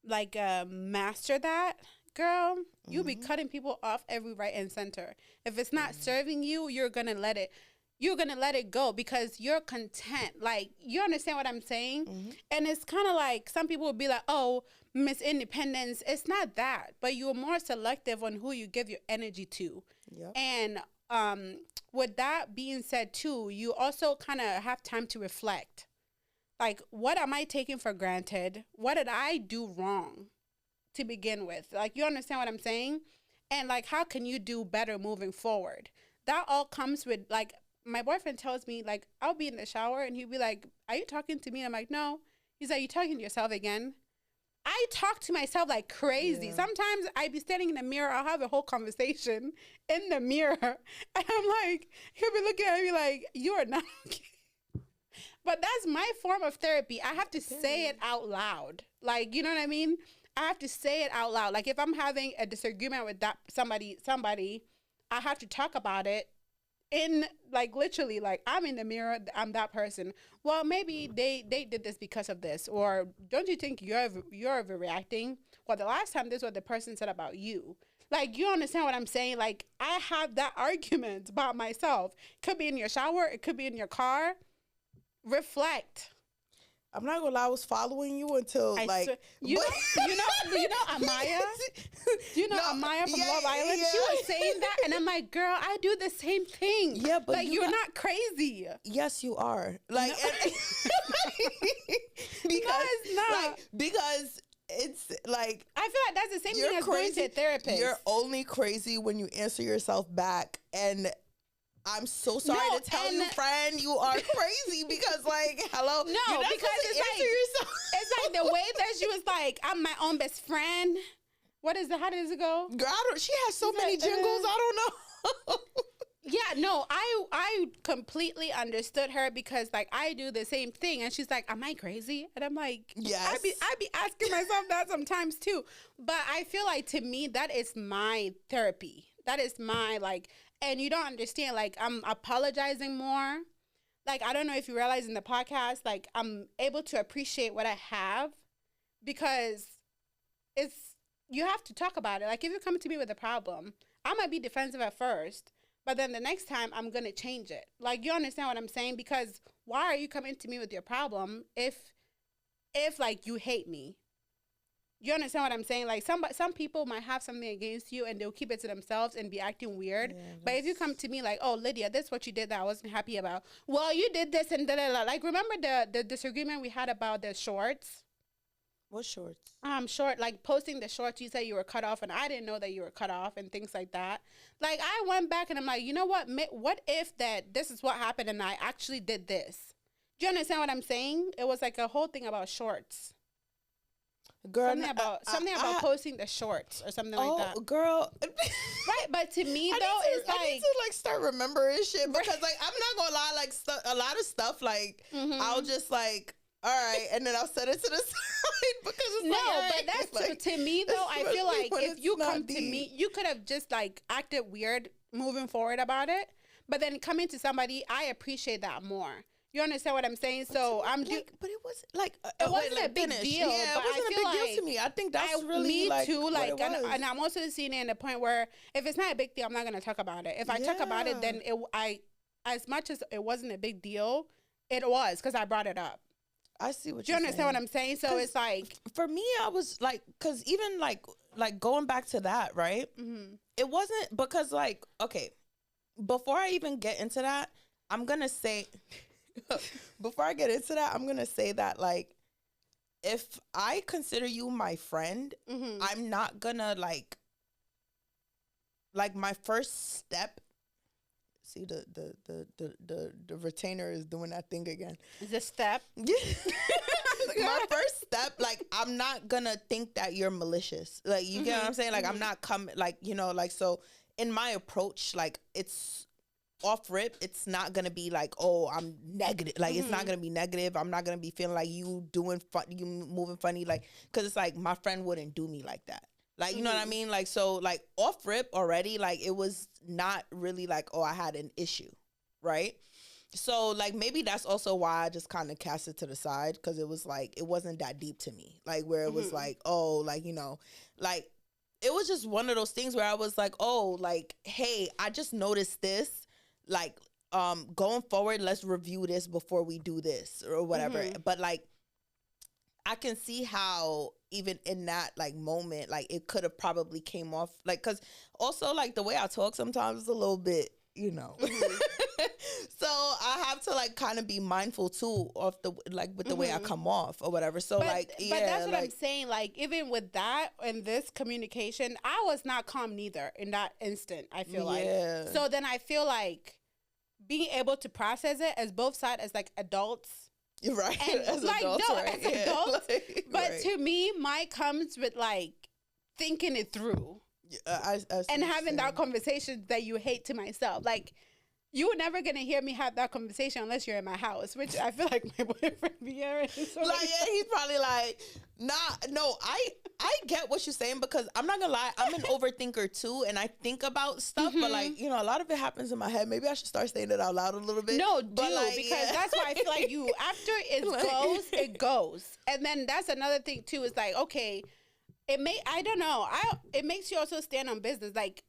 master that, girl, you'll be cutting people off every right and center. If it's not serving you, you're gonna let it go, because you're content. Like, you understand what I'm saying? And it's kind of like, some people will be like, oh, Miss Independence. It's not that, but you're more selective on who you give your energy to. Yep. And with that being said too, you also kind of have time to reflect. Like, what am I taking for granted? What did I do wrong to begin with? Like, you understand what I'm saying? And like, how can you do better moving forward? That all comes with, like, my boyfriend tells me, like, I'll be in the shower and he'll be like, are you talking to me? And I'm like, no. He's like, you talking to yourself again? I talk to myself like crazy. Yeah. Sometimes I be standing in the mirror. I'll have a whole conversation in the mirror. And I'm like, he'll be looking at me like, you are not okay. But that's my form of therapy. I have to say it out loud. Like, you know what I mean? I have to say it out loud. Like, if I'm having a disagreement with that somebody, I have to talk about it in, like, literally, like, I'm in the mirror, I'm that person. Well, maybe they did this because of this. Or don't you think you're overreacting? Well, the last time this is what the person said about you. Like, you understand what I'm saying? Like, I have that argument about myself. Could be in your shower. It could be in your car. Reflect. I'm not gonna lie, I was following you until like you know Amaya. Do you know Amaya from Love Island? Yeah. She was saying that, and I'm like, girl, I do the same thing. Yeah, but like, you're not crazy. Yes, you are. Like, no. because it's like, I feel like that's the same thing as going to a therapist. You're only crazy when you answer yourself back, and I'm so sorry to tell you, friend, you are crazy, because, like, hello. No, because it's like the way that she was like, I'm my own best friend. What is it? How does it go? Girl, she has so many jingles. I don't know. Yeah, no, I completely understood her, because, like, I do the same thing. And she's like, am I crazy? And I'm like, yes. I be asking myself that sometimes too. But I feel like, to me, that is my therapy. That is my, like, and you don't understand, like, I'm apologizing more. Like, I don't know if you realize in the podcast, like, I'm able to appreciate what I have, because you have to talk about it. Like, if you come to me with a problem, I might be defensive at first, but then the next time I'm going to change it. Like, you understand what I'm saying? Because why are you coming to me with your problem if like, you hate me? You understand what I'm saying? Like, some people might have something against you and they'll keep it to themselves and be acting weird. Yeah, but if you come to me like, oh, Lydia, this is what you did that I wasn't happy about. Well, you did this and da-da-da. Like, remember the disagreement we had about the shorts? What shorts? Short, like, posting the shorts, you said you were cut off and I didn't know that you were cut off and things like that. Like, I went back and I'm like, you know what? What if that this is what happened and I actually did this? Do you understand what I'm saying? It was like a whole thing about shorts. Girl, something about posting the shorts or something like that. Oh, girl. Right, but to me, it's like, I need to, like, start remembering shit, because, like, I'm not gonna lie, like, a lot of stuff, like, I'll just, like, all right, and then I'll set it to the side, because it's no, like, but that's like, to me, though, I feel like if you come to me, you could have just, like, acted weird moving forward about it, but then coming to somebody, I appreciate that more. You understand what I'm saying? So I'm but it was like it wasn't a big deal. Yeah, but it wasn't I a feel big like deal to me. I think that's really me like too. what Like, it was. and I'm also seeing it in the point where if it's not a big deal, I'm not gonna talk about it. If I talk about it, then as much as it wasn't a big deal, it was because I brought it up. I see what Do you understand what I'm saying? So it's like for me, I was like, because even like going back to that, right? mm-hmm. It wasn't because like, okay, before I even get into that, I'm gonna say before I get into that, I'm gonna say that like if I consider you my friend, Mm-hmm. I'm not gonna like my first step. See the retainer is doing that thing again. Is a step. Yeah. My first step, like I'm not gonna think that you're malicious. Like you get what I'm saying? Like I'm not coming like, you know, like so in my approach, like it's off rip, it's not gonna be like, oh, I'm negative. Like it's not gonna be negative. I'm not gonna be feeling like you doing fun, you moving funny, like because it's like my friend wouldn't do me like that. Like you know what I mean? Like so like off rip already, like it was not really like, oh, I had an issue, right? So like maybe that's also why I just kind of cast it to the side because it was like it wasn't that deep to me. Like where it was like, oh, like you know, like it was just one of those things where I was like, oh, like hey, I just noticed this. Like going forward, let's review this before we do this or whatever. But like I can see how even in that like moment, like it could have probably came off like because also like the way I talk sometimes is a little bit, you know. So I have to like kind of be mindful too of the like with the way I come off or whatever. So but that's what I'm saying. Like even with that and this communication, I was not calm neither in that instant. I feel like so then I feel like being able to process it as both sides as like adults. Right. And as like adults, no, right? as adults. Like, but to me, mine comes with like thinking it through. I and having that conversation that you hate to myself. Like you're never gonna hear me have that conversation unless you're in my house, which I feel like my boyfriend be hearing. So like yeah, he's probably like, nah, no, I get what you're saying because I'm not gonna lie, I'm an overthinker too, and I think about stuff, but like you know, a lot of it happens in my head. Maybe I should start saying it out loud a little bit. No, but like, because that's why I feel like you after it goes, it goes, and then that's another thing too. Is like okay, I don't know, it makes you also stand on business, like.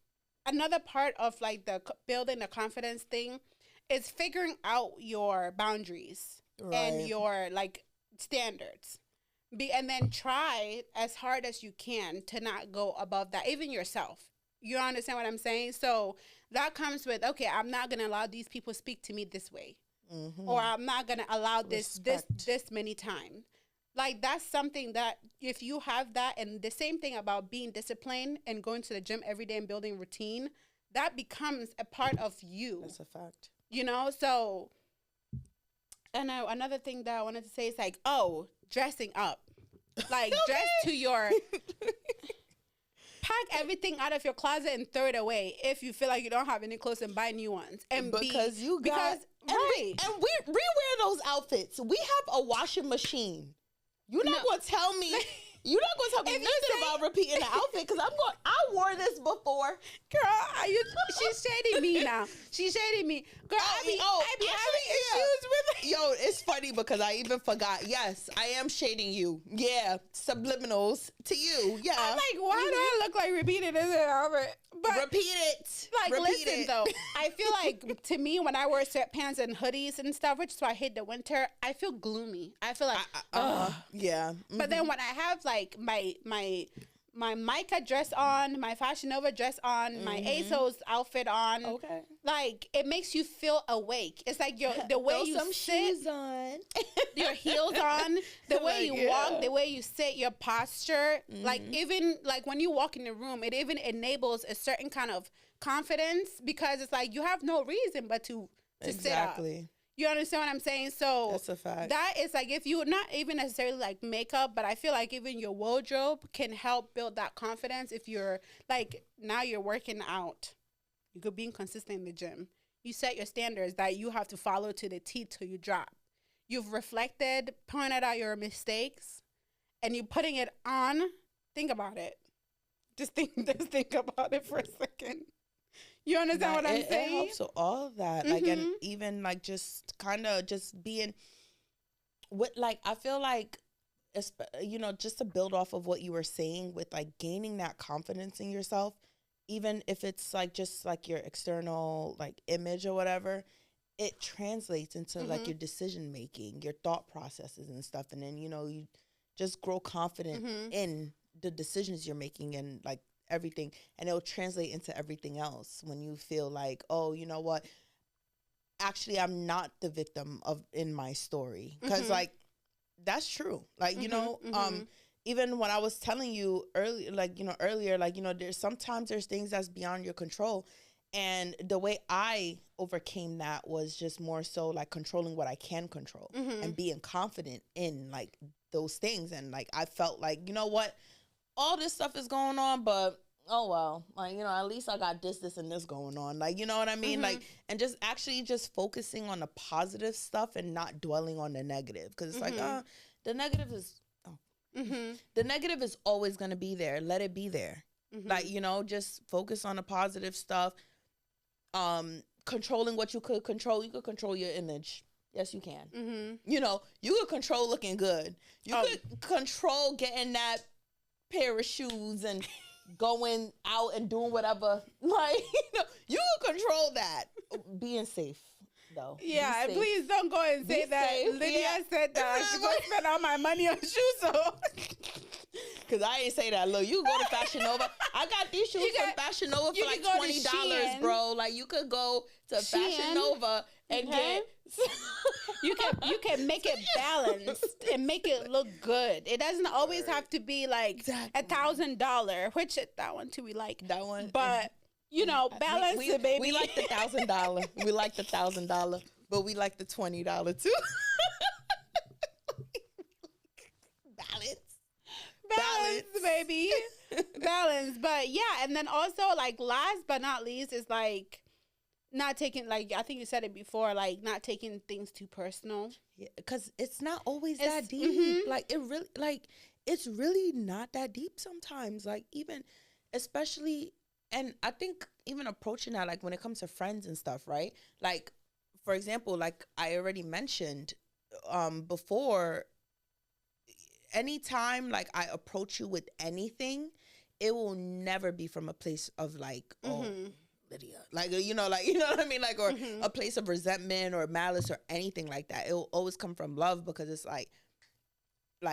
Another part of like the building the confidence thing is figuring out your boundaries and your like standards. And then try as hard as you can to not go above that, even yourself. You understand what I'm saying? So that comes with, okay, I'm not going to allow these people speak to me this way. Or I'm not going to allow this many times. Like that's something that if you have that, and the same thing about being disciplined and going to the gym every day and building routine, that becomes a part of you. That's a fact. You know, so and another thing that I wanted to say is like, oh, dressing up. Like dress to your pack everything out of your closet and throw it away if you feel like you don't have any clothes and buy new ones. And because you got and we rewear those outfits. We have a washing machine. You're not gonna tell me. You're not gonna tell me nothing about repeating the outfit because I wore this before, girl. She's shading me now. She's shading me, girl. I be having issues with it. Yo, it's funny because I even forgot. Yes, I am shading you. Yeah, subliminals to you. Yeah. I'm like, why do I look like repeating this outfit? But repeat it. Like, listen though, I feel like to me when I wear sweatpants and hoodies and stuff, which is why I hate the winter, I feel gloomy. I feel like, yeah. But then when I have like my Micah dress on, my Fashion Nova dress on, my ASOS outfit on, like it makes you feel awake. It's like the way you sit, shoes on, your heels on, the way you walk, the way you sit, your posture. Like even like when you walk in the room, it even enables a certain kind of confidence because it's like you have no reason but to sit up. You understand what I'm saying? So that's a fact. That is like if you not even necessarily like makeup, but I feel like even your wardrobe can help build that confidence. If you're like now you're working out, you could be inconsistent in the gym. You set your standards that you have to follow to the T till you drop. You've reflected, pointed out your mistakes, and you're putting it on. Think about it. Just think about it for a second. You understand what I'm saying? It helps with all of that. Like, and even like just kind of just being with, like, I feel like, you know, just to build off of what you were saying with like gaining that confidence in yourself, even if it's like just like your external like image or whatever, it translates into like your decision making, your thought processes and stuff. And then, you know, you just grow confident in the decisions you're making and like everything. And it'll translate into everything else when you feel like, oh, you know what? Actually, I'm not the victim of in my story. Because like, that's true. Like, you know, even when I was telling you earlier, like, you know, there's sometimes there's things that's beyond your control. And the way I overcame that was just more so like controlling what I can control and being confident in like those things. And like, I felt like, you know what, all this stuff is going on, but oh, well, like, you know, at least I got this, and this going on. Like, you know what I mean? Like, and just actually just focusing on the positive stuff and not dwelling on the negative. Cause it's like, the negative is, the negative is always going to be there. Let it be there. Like, you know, just focus on the positive stuff. Controlling what you could control. You could control your image. Yes, you can. You know, you could control looking good. You could control getting that pair of shoes and going out and doing whatever. Like, you know, you can control that. Being safe, though. Yeah, and please don't go and say that Lydia said that she's going to spend all my money on shoes. So. Because I ain't say that. Look, you can go to Fashion Nova. I got these shoes from Fashion Nova for like $20, bro. Like, you could go to Fashion Nova and get... you can make it balanced and make it look good. It doesn't always have to be like $1,000, which that one too we like. That one, but you know, balance it, baby. We like the $1,000. We like the $1,000, but we like the $20 too. Balance, baby. Balance. But yeah, and then also like last but not least is like not taking, like, I think you said it before, like not taking things too personal. Yeah, because it's not always that deep. Like, it really, like, it's really not that deep sometimes. Like, even, especially, and I think even approaching that, like, when it comes to friends and stuff, right? Like, for example, like I already mentioned before, anytime, like, I approach you with anything, it will never be from a place of, like, oh, Lydia, like, you know what I mean, like, or a place of resentment or malice or anything like that. It will always come from love, because it's like,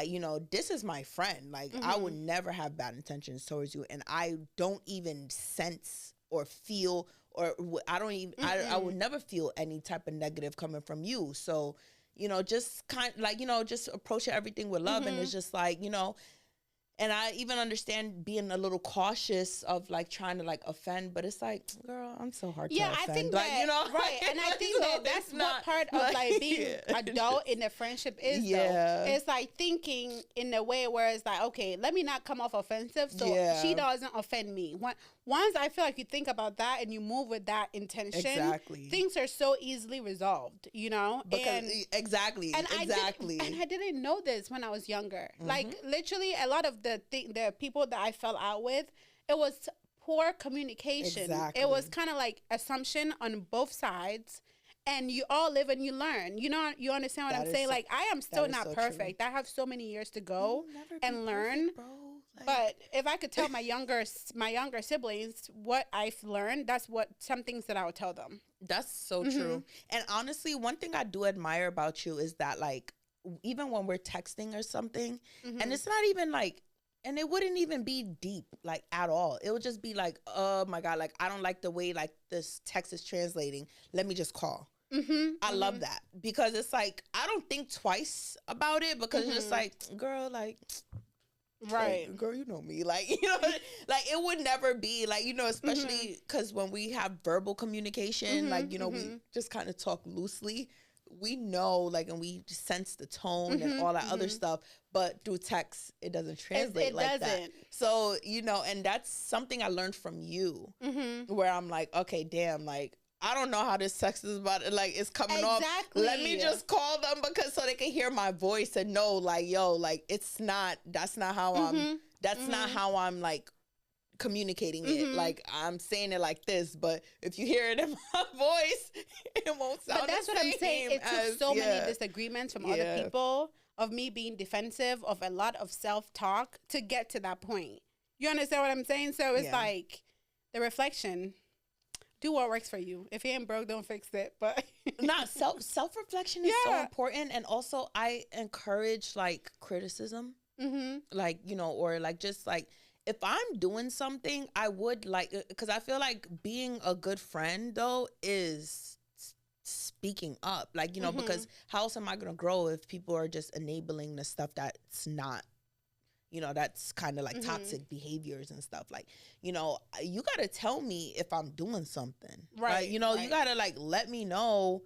you know, this is my friend. Like, I would never have bad intentions towards you, and I don't even sense or feel, or I don't even, I would never feel any type of negative coming from you. So, you know, just kind of like, you know, just approach everything with love, and it's just like, you know. And I even understand being a little cautious of like trying to like offend, but it's like, girl, I'm so hard to offend. I think like, that, you know, right. And I think that that's what part of like being adult in a friendship is, though. It's like thinking in a way where it's like, okay, let me not come off offensive so she doesn't offend me. Once I feel like you think about that and you move with that intention, things are so easily resolved, you know? Because, and I didn't know this when I was younger. Like, literally, a lot of the people that I fell out with, it was poor communication. It was kind of like assumption on both sides. And you all live and you learn. You know, you understand what I'm saying? Like, I am still not perfect. I have so many years to go and learn. Perfect, but if I could tell my younger siblings what I've learned, that's some things that I would tell them. That's so true. And honestly, one thing I do admire about you is that, like, even when we're texting or something, and it's not even like, and it wouldn't even be deep, like, at all. It would just be like, oh my God, like, I don't like the way like this text is translating. Let me just call. I love that, because it's like, I don't think twice about it, because it's just like, girl, like, right, girl, you know me, like, you know, like, it would never be like, you know, especially because when we have verbal communication, like, you know, we just kind of talk loosely, we know, like, and we sense the tone and all that other stuff, but through text it doesn't translate that. So, you know, and that's something I learned from you, where I'm like, okay, damn, like, I don't know how this text is about, like, it's coming off. Let me just call them, because so they can hear my voice and know, like, yo, like, that's not how I'm like communicating it. Like, I'm saying it like this, but if you hear it in my voice, it won't sound But that's the what I'm saying. It as, took so many disagreements from other people, of me being defensive, of a lot of self-talk to get to that point. You understand what I'm saying? So it's like the reflection. Do what works for you. If you ain't broke, don't fix it. But not self-reflection is so important. And also I encourage like criticism. Like, you know, or like just like if I'm doing something, I would like, because I feel like being a good friend though is speaking up, like, you know, because how else am I gonna grow if people are just enabling the stuff that's not, you know, that's kind of like toxic behaviors and stuff. Like, you know, you gotta tell me if I'm doing something, right? You know, you gotta like let me know.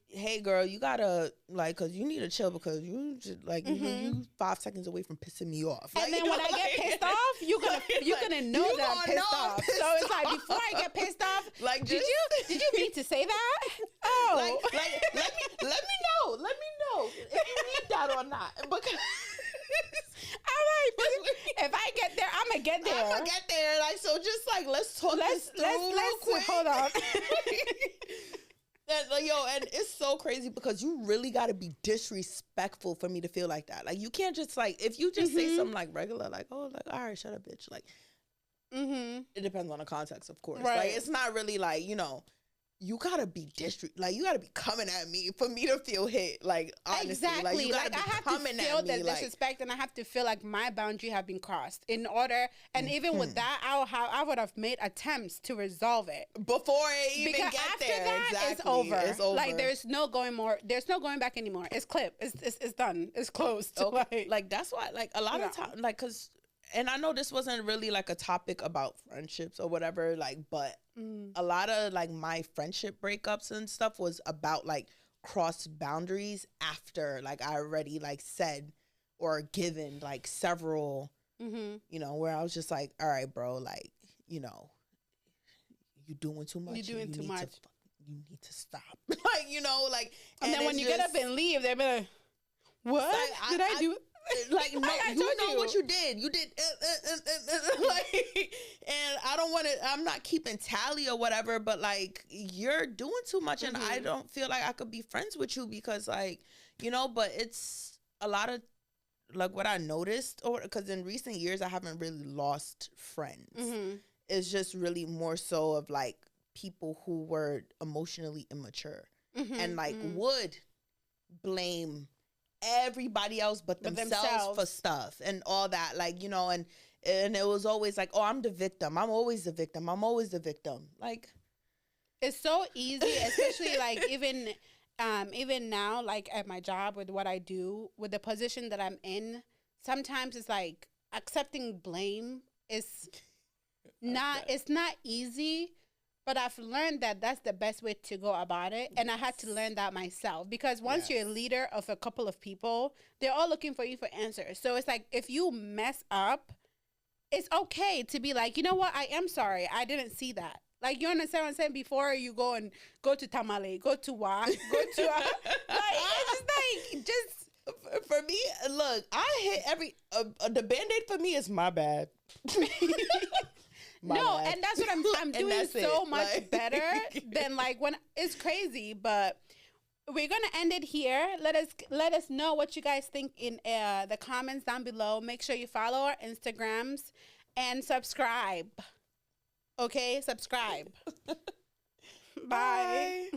Hey girl, you gotta like, cause you need to chill, because you just like you 5 seconds away from pissing me off. Like, and then when I get pissed off, you're gonna know that I'm pissed off. So it's like, before I get pissed off, like, did you mean to say that? Oh, like let me know if you need that or not, because I'm like, if I get there, I'm gonna get there. Like, so just like let's talk this through real quick. Hold on. Like, yo, and it's so crazy because you really got to be disrespectful for me to feel like that. Like, you can't just like, if you just say something like regular, like, oh, like, all right, shut up, bitch. Like, it depends on the context, of course. Right. Like, it's not really like, you know, you gotta be like, you gotta be coming at me for me to feel hit. Like, honestly, exactly. Like, you gotta be I have coming to feel at me, the like, disrespect, and I have to feel like my boundary have been crossed in order. And even with that, I would have made attempts to resolve it before it even because get after there. That, exactly. it's over. Like, there's no going back anymore. It's clipped. It's done. It's closed. Okay. Like that's why, like, a lot of time, like, cause. And I know this wasn't really like a topic about friendships or whatever, like, but a lot of like my friendship breakups and stuff was about like cross boundaries after like I already like said or given like several, you know, where I was just like, all right, bro, like, you know, you doing too much. You're doing too much. You need to stop. Like, you know, like. And then when you get up and leave, they'll be like, what like, did I do? Like, no, you know what you did. You did, like, and I don't want to, I'm not keeping tally or whatever, but like, you're doing too much, and I don't feel like I could be friends with you because, like, you know, but it's a lot of, like, what I noticed, or because in recent years, I haven't really lost friends. It's just really more so of like people who were emotionally immature and like would blame everybody else but themselves for stuff and all that, like, you know, and it was always like, oh, I'm the victim, I'm always the victim, like, it's so easy, especially like even now, like at my job, with what I do, with the position that I'm in, sometimes it's like accepting blame is not easy. But I've learned that that's the best way to go about it. And I had to learn that myself. Because once you're a leader of a couple of people, they're all looking for you for answers. So it's like, if you mess up, it's okay to be like, you know what? I am sorry. I didn't see that. Like, you understand what I'm saying? Before you go to Tamale, go to Wa, go to... like, it's like, just... For me, look, I hit every... the Band-Aid for me is my bad. And that's what I'm doing so much better than like when it's crazy. But we're gonna end it here. Let us know what you guys think in the comments down below. Make sure you follow our Instagrams and subscribe. Okay, subscribe. Bye.